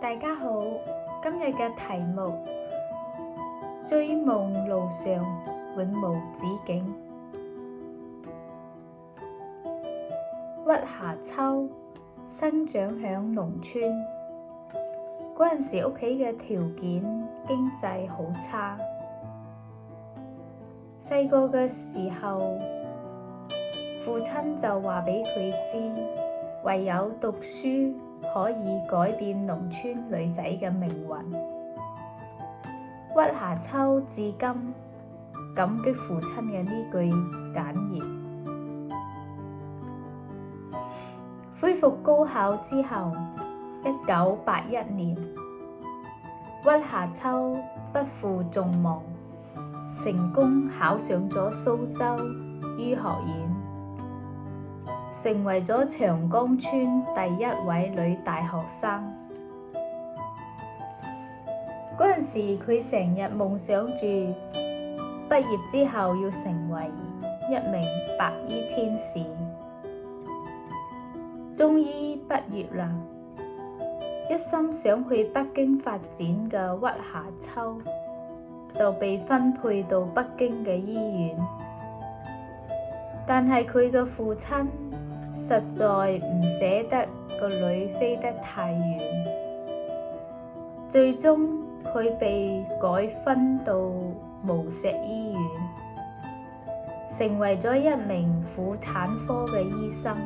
大家好，今日嘅題目追夢路上永無止境。屈霞秋生長響農村，嗰陣時屋企嘅條件經濟好差，細個嘅時候，父親就話俾佢知，唯有讀書可以改變農村女仔嘅命運。屈霞秋至今感激父親嘅呢句簡言。恢復高考之後，1981年，屈霞秋不負眾望，成功考上咗蘇州醫學院，成為咗長江村第一位女大學生。嗰陣時，佢成日夢想住畢業之後要成為一名白衣天使。終於畢業啦，一心想去北京發展嘅屈霞秋就被分配到北京嘅醫院，但係佢嘅父親實在唔捨得個女飛得太遠，最終佢被改分到無錫醫院，成為咗一名婦產科嘅醫生。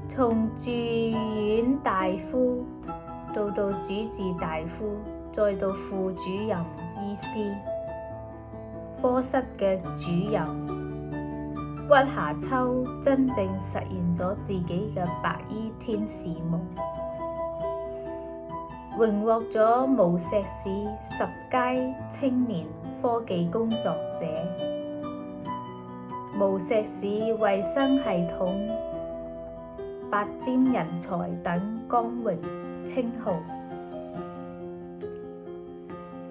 從住院大夫到主治大夫，再到副主任醫師、科室嘅主任，屈霞秋真正實現咗自己嘅白衣天使夢，榮獲咗無錫市10佳青年科技工作者、無錫市衛生系統拔尖人才等光榮稱號。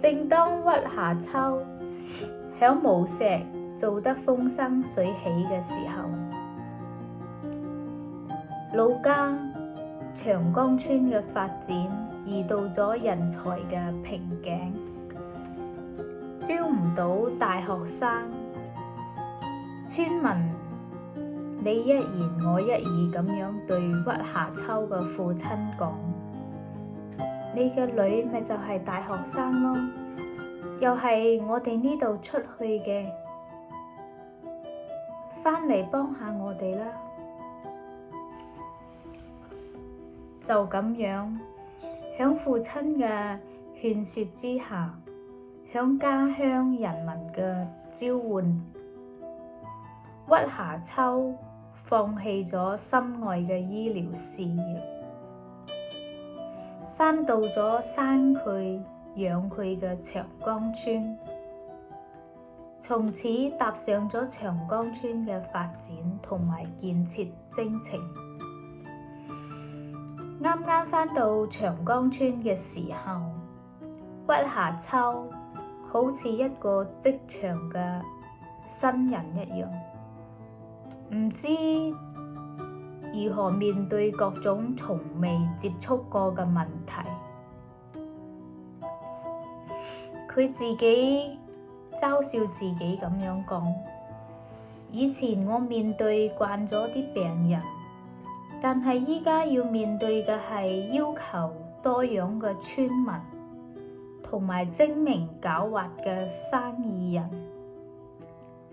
正當屈霞秋響無錫做得風生水起嘅時候，老家長江村嘅發展遇到咗人才嘅瓶頸，招唔到大學生，村民你一言我一語咁樣對屈霞秋嘅父親講：你嘅女咪就係大學生咯，又係我哋呢度出去嘅，返嚟幫下我哋啦。就咁樣，響父親嘅勸說之下，響家鄉人民嘅召喚，屈霞秋放棄咗心愛嘅醫療事業，返到咗生佢養佢嘅長江村，從此踏上咗長江村嘅發展同埋建設征程。啱啱返到長江村嘅時候，屈霞秋好似一個職場嘅新人一樣，唔知如何面對各種從未接觸過嘅問題。佢自己嘲笑自己咁樣講：以前我面對慣咗啲病人，但係依家要面對嘅係要求多樣嘅村民，同埋精明狡猾嘅生意人，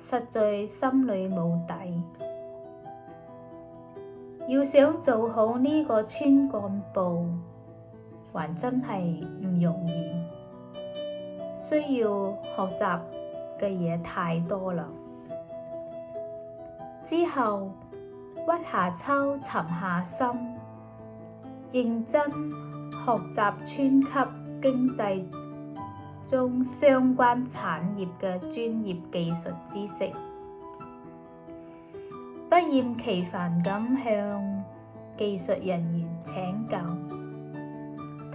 實在心裏冇底。要想做好呢個村幹部，還真係唔容易，需要學習嘅嘢太多啦。之後，屈霞秋沉下心，認真學習村級經濟中相關產業嘅專業技術知識，不厭其煩咁向技術人員請教，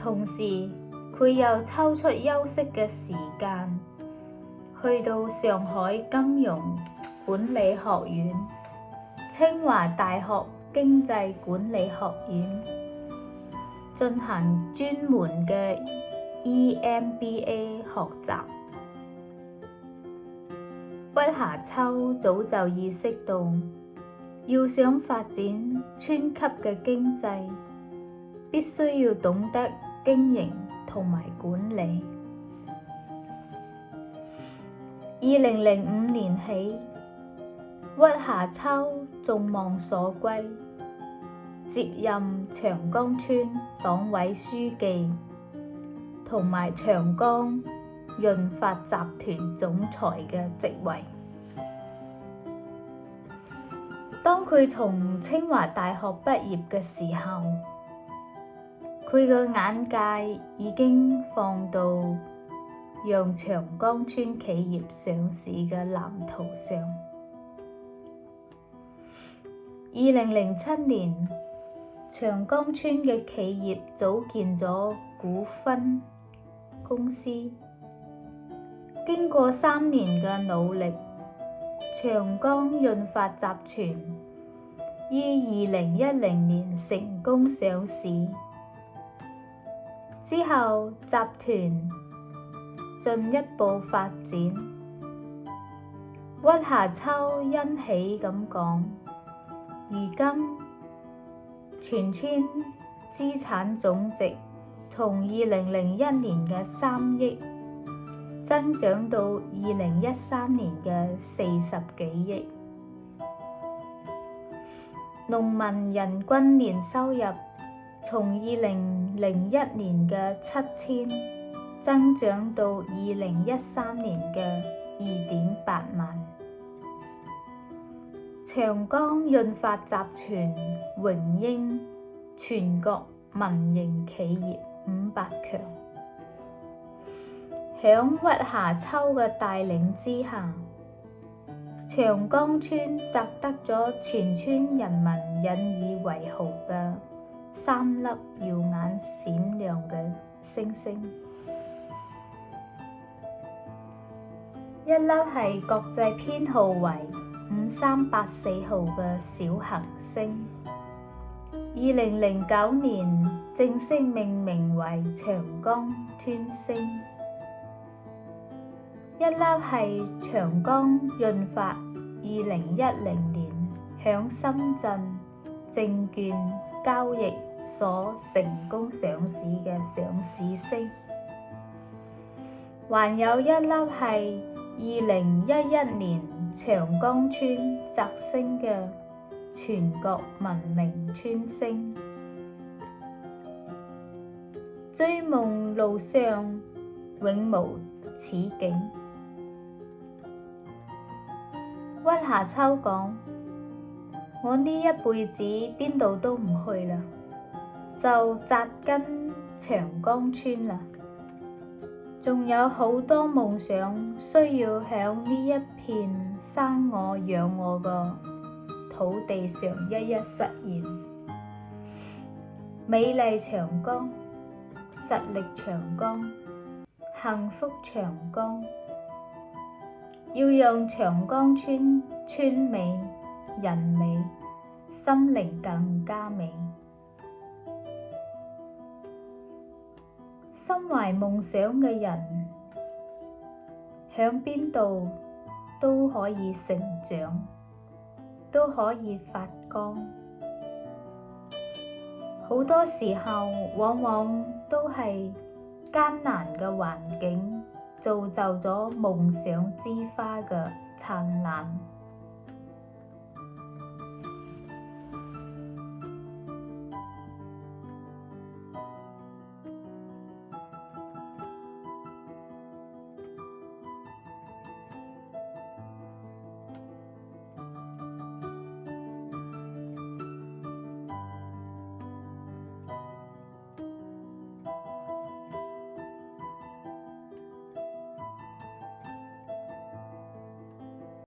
同時佢又抽出休息嘅時間，去到上海金融管理學院、清華大學經濟管理學院進行專門嘅 EMBA 學習。屈夏秋早就意識到，要想發展村級嘅經濟，必須要懂得經營同埋管理。2005年起，屈夏秋眾望所歸，接任長江村黨委書記同埋長江潤發集團總裁嘅職位。當佢從清華大學畢業嘅時候，佢嘅眼界已經放到讓長江村企業上市嘅藍圖上。2007年，長江村嘅企業組建咗股份公司。經過3年嘅努力，長江潤發集團於2010年成功上市。之後，集團進一步發展。屈夏秋欣喜咁講：如今全村資產總值從2001年嘅3億增長到2013年嘅40幾億，農民人均年收入從2001年嘅7000增長到2013年嘅2.8萬。長江潤發集團榮膺全國民營企業500強。響屈夏秋嘅帶領之下，長江村摘得咗全村人民引以為豪嘅3粒耀眼閃亮嘅星星。一粒係國際編號為5384號嘅小行星，2009年正式命名為長江湍星。一粒係長江潤發2010年響深圳證券交易所成功上市嘅上市星，還有一粒係2011年長江村摘星嘅全國聞名湍星。追夢路上永無此景。屈夏秋講：我呢一輩子邊度都唔去啦，就紮根長江村啦。仲有好多夢想需要響呢一片生我養我個土地上一一實現。美麗長江，實力長江，幸福長江。要讓長江村村美、人美、心靈更加美。心懷夢想嘅人，響邊度都可以成長，都可以發光。好多時候，往往都係艱難嘅環境造就咗夢想之花嘅燦爛。